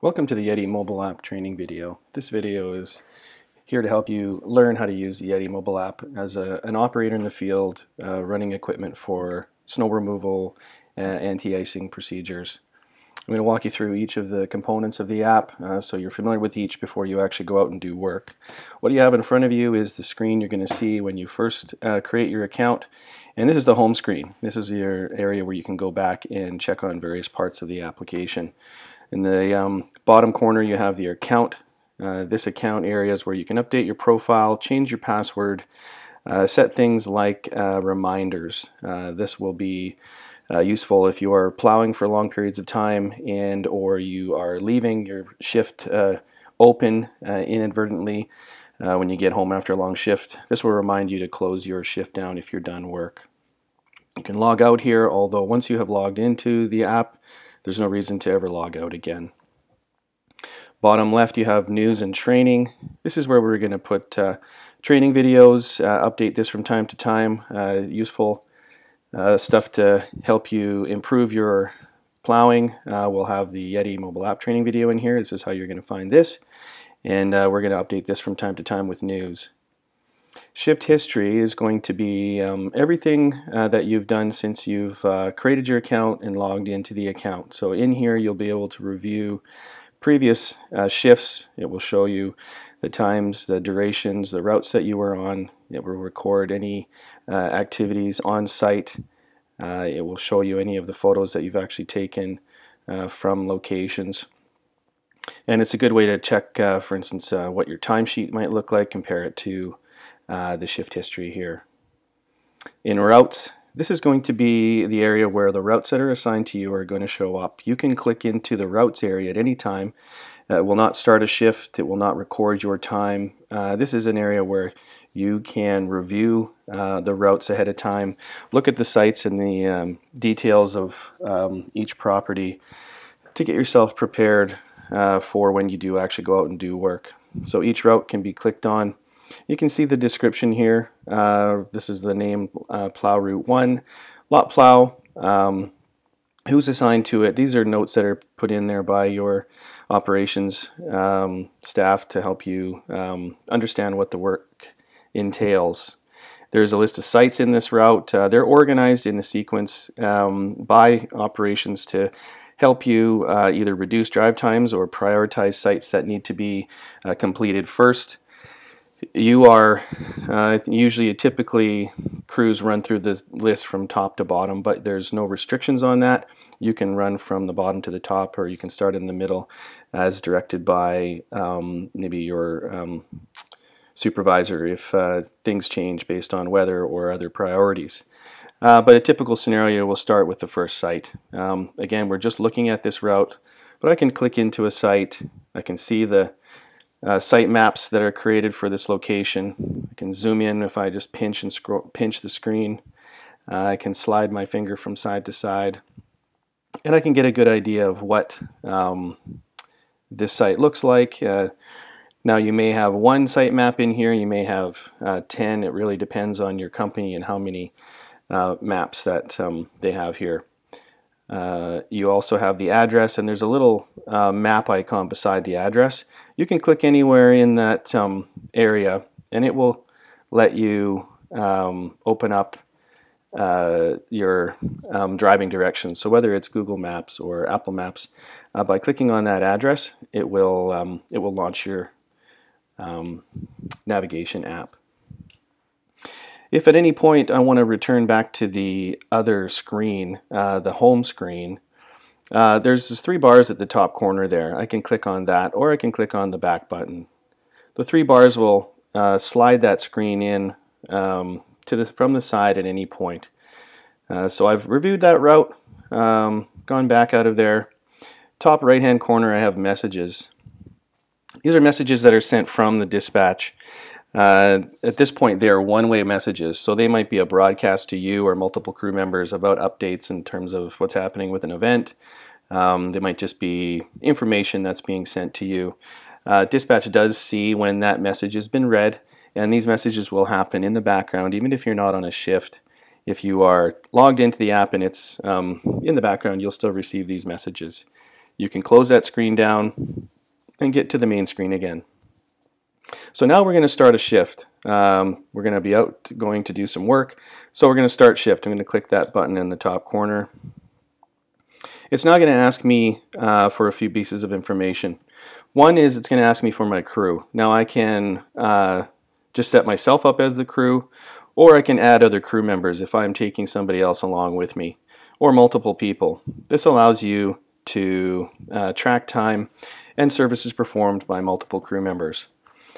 Welcome to the YETI mobile app training video. This video is here to help you learn how to use the YETI mobile app as an operator in the field running equipment for snow removal and anti-icing procedures. I'm going to walk you through each of the components of the app so you're familiar with each before you actually go out and do work. What you have in front of you is the screen you're going to see when you first create your account, and this is the home screen. This is your area where you can go back and check on various parts of the application. In the bottom corner you have the account. This account area is where you can update your profile, change your password, set things like reminders. This will be useful if you are plowing for long periods of time and or you are leaving your shift open inadvertently when you get home after a long shift. This will remind you to close your shift down if you're done work. You can log out here, although once you have logged into the app, there's no reason to ever log out again. Bottom left you have news and training. This is where we're going to put training videos, update this from time to time, useful stuff to help you improve your plowing. We'll have the YETI mobile app training video in here. This is how you're going to find this, and we're going to update this from time to time with news. Shift history is going to be everything that you've done since you've created your account and logged into the account. So in here you'll be able to review previous shifts. It will show you the times, the durations, the routes that you were on. It will record any activities on site. It will show you any of the photos that you've actually taken from locations. And it's a good way to check, for instance, what your timesheet might look like, compare it to the shift history here. In routes, this is going to be the area where the routes that are assigned to you are going to show up. You can click into the routes area at any time. It will not start a shift. It will not record your time. This is an area where you can review the routes ahead of time, look at the sites and the details of each property to get yourself prepared for when you do actually go out and do work. So each route can be clicked on. You can see the description here. This is the name, plow route 1, lot plow, who's assigned to it. These are notes that are put in there by your operations staff to help you understand what the work entails. There's a list of sites in this route. They're organized in a sequence by operations to help you either reduce drive times or prioritize sites that need to be completed first. You are typically crews run through the list from top to bottom, but there's no restrictions on that. You can run from the bottom to the top, or you can start in the middle as directed by maybe your supervisor if things change based on weather or other priorities. But a typical scenario will start with the first site. Again, we're just looking at this route, but I can click into a site. I can see the site maps that are created for this location. I can zoom in if I just pinch the screen. I can slide my finger from side to side, and I can get a good idea of what this site looks like. Now you may have one site map in here, you may have 10. It really depends on your company and how many maps that they have here. You also have the address, and there's a little map icon beside the address. You can click anywhere in that area and it will let you open up your driving directions. So whether it's Google Maps or Apple Maps, by clicking on that address, it will launch your navigation app. If at any point I want to return back to the other screen, the home screen, there's just 3 bars at the top corner there. I can click on that, or I can click on the back button. The 3 bars will slide that screen in from the side at any point. So I've reviewed that route, gone back out of there. Top right hand corner I have messages. These are messages that are sent from the dispatch. At this point they are one-way messages, so they might be a broadcast to you or multiple crew members about updates in terms of what's happening with an event. They might just be information that's being sent to you. Dispatch does see when that message has been read, and these messages will happen in the background even if you're not on a shift. If you are logged into the app and it's in the background, you'll still receive these messages. You can close that screen down and get to the main screen again. So now we're going to start a shift. We're going to be out going to do some work, so we're going to start shift. I'm going to click that button in the top corner. It's now going to ask me for a few pieces of information. One is it's going to ask me for my crew. Now I can just set myself up as the crew, or I can add other crew members if I'm taking somebody else along with me, or multiple people. This allows you to track time and services performed by multiple crew members.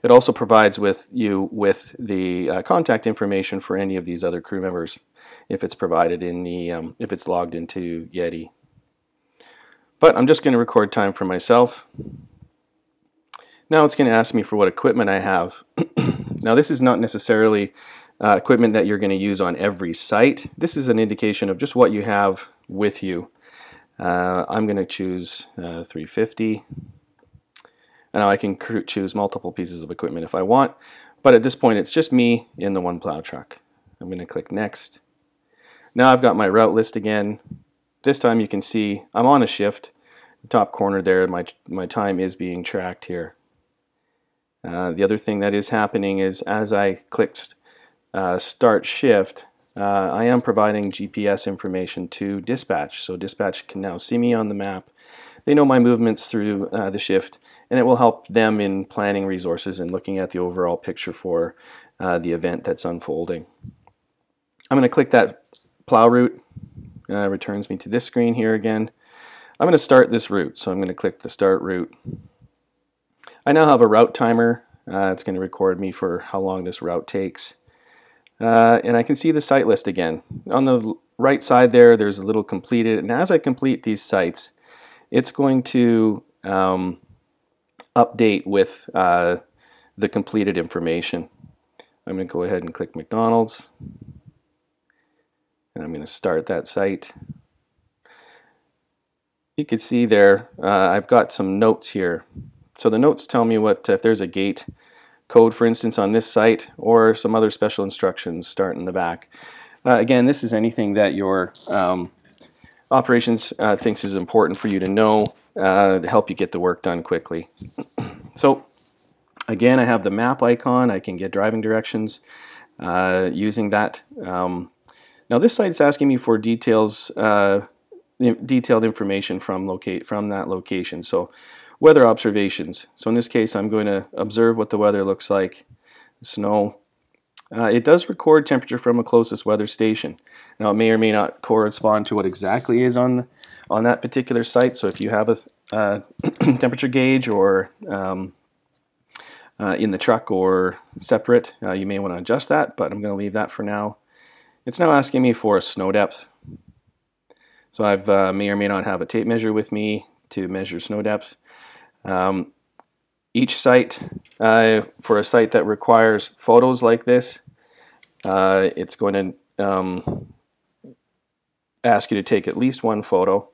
It also provides you with the contact information for any of these other crew members if it's provided in the if it's logged into YETI. But I'm just going to record time for myself. Now it's going to ask me for what equipment I have. Now this is not necessarily equipment that you're going to use on every site. This is an indication of just what you have with you. I'm going to choose 350. Now I can choose multiple pieces of equipment if I want, but at this point it's just me in the one plow truck. I'm going to click next. Now I've got my route list again. This time you can see I'm on a shift. The top corner there, my time is being tracked here. The other thing that is happening is as I click start shift, I am providing GPS information to dispatch. So dispatch can now see me on the map. They know my movements through the shift, and it will help them in planning resources and looking at the overall picture for the event that's unfolding. I'm going to click that plow route. Returns me to this screen here again. I'm going to start this route, so I'm going to click the start route. I now have a route timer. It's going to record me for how long this route takes. And I can see the site list again. On the right side there, there's a little completed, and as I complete these sites, it's going to update with the completed information. I'm going to go ahead and click McDonald's, and I'm going to start that site. You can see there I've got some notes here. So the notes tell me what if there's a gate code, for instance, on this site, or some other special instructions start in the back. Again, this is anything that your operations thinks is important for you to know to help you get the work done quickly. So again, I have the map icon. I can get driving directions using that. Now this site is asking me for detailed information from that location. So weather observations. So in this case, I'm going to observe what the weather looks like. Snow. It does record temperature from a closest weather station. Now it may or may not correspond to what exactly is on that particular site. So if you have a temperature gauge or in the truck or separate, you may want to adjust that, but I'm going to leave that for now. It's now asking me for a snow depth. So I may or may not have a tape measure with me to measure snow depth. Each site, for a site that requires photos like this, it's going to ask you to take at least one photo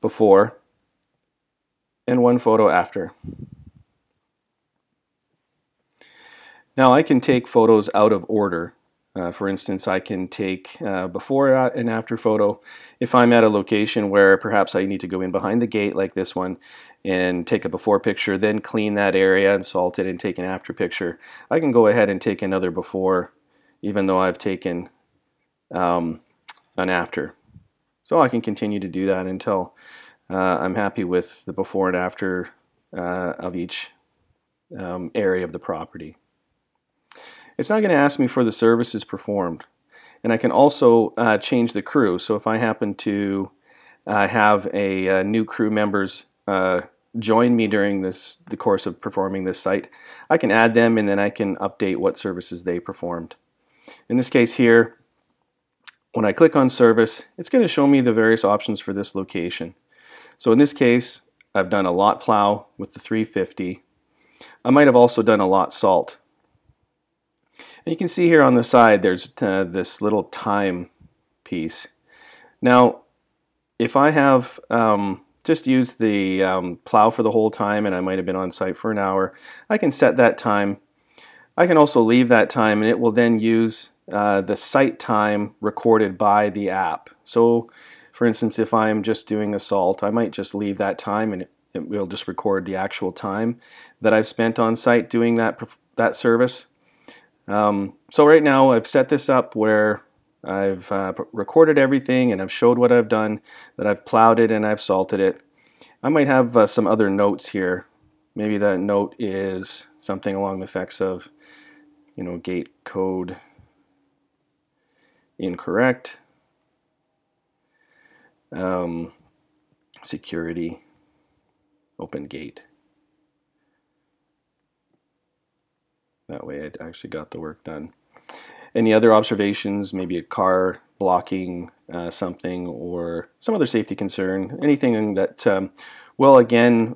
before and one photo after. Now I can take photos out of order. For instance, I can take before and after photo if I'm at a location where perhaps I need to go in behind the gate like this one and take a before picture, then clean that area and salt it and take an after picture. I can go ahead and take another before even though I've taken an after. So I can continue to do that until I'm happy with the before and after of each area of the property. It's not going to ask me for the services performed, and I can also change the crew. So if I happen to have a new crew members join me during the course of performing this site, I can add them and then I can update what services they performed. In this case here, when I click on service, it's going to show me the various options for this location. So in this case, I've done a lot plow with the 350. I might have also done a lot salt. And you can see here on the side there's this little time piece. Now if I have just used the plow for the whole time and I might have been on site for an hour, I can set that time. I can also leave that time and it will then use the site time recorded by the app. So For instance, if I'm just doing a salt, I might just leave that time and it will just record the actual time that I've spent on site doing that service. So right now I've set this up where I've recorded everything and I've showed what I've done, that I've plowed it and I've salted it. I might have some other notes here. Maybe that note is something along the effects of, gate code incorrect, security, open gate. That way I actually got the work done. Any other observations, maybe a car blocking something or some other safety concern, anything that will again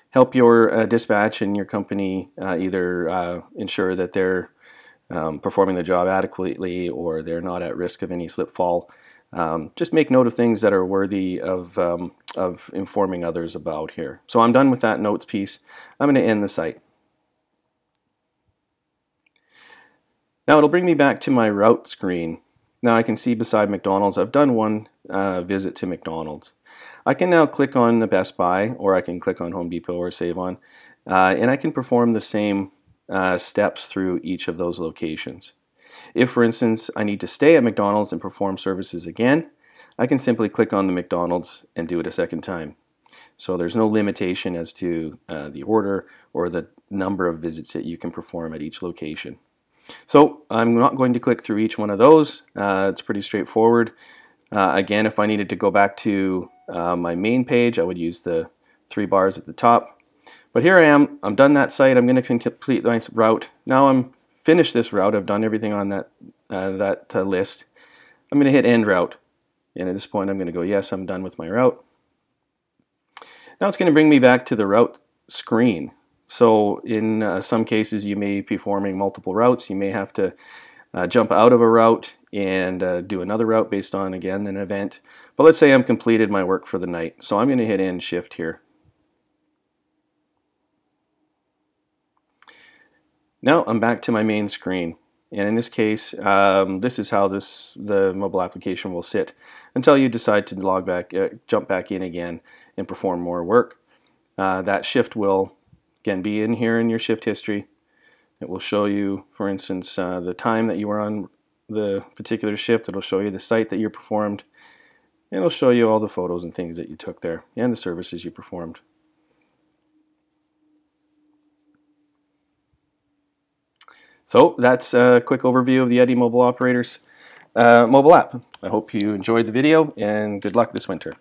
help your dispatch and your company either ensure that they're performing the job adequately or they're not at risk of any slip fall. Just make note of things that are worthy of informing others about here. So I'm done with that notes piece. I'm going to end the site. Now it'll bring me back to my route screen. Now I can see beside McDonald's, I've done one visit to McDonald's. I can now click on the Best Buy, or I can click on Home Depot or Save On, and I can perform the same steps through each of those locations. If, for instance, I need to stay at McDonald's and perform services again, I can simply click on the McDonald's and do it a second time. So there's no limitation as to the order or the number of visits that you can perform at each location. So I'm not going to click through each one of those. It's pretty straightforward. Again, if I needed to go back to my main page, I would use the 3 bars at the top. But here I am. I'm done that site. I'm going to complete my route. Now I'm finished this route. I've done everything on that list. I'm going to hit End Route. And at this point, I'm going to go, yes, I'm done with my route. Now it's going to bring me back to the route screen. So in some cases, you may be performing multiple routes. You may have to jump out of a route and do another route based on, again, an event. But let's say I'm completed my work for the night. So I'm going to hit End Shift here. Now I'm back to my main screen. And in this case, this is how the mobile application will sit until you decide to jump back in again and perform more work. That shift will again be in here in your shift history. It will show you, for instance, the time that you were on the particular shift. It'll show you the site that you performed. And it'll show you all the photos and things that you took there and the services you performed. So that's a quick overview of the YETI Mobile Operators mobile app. I hope you enjoyed the video and good luck this winter.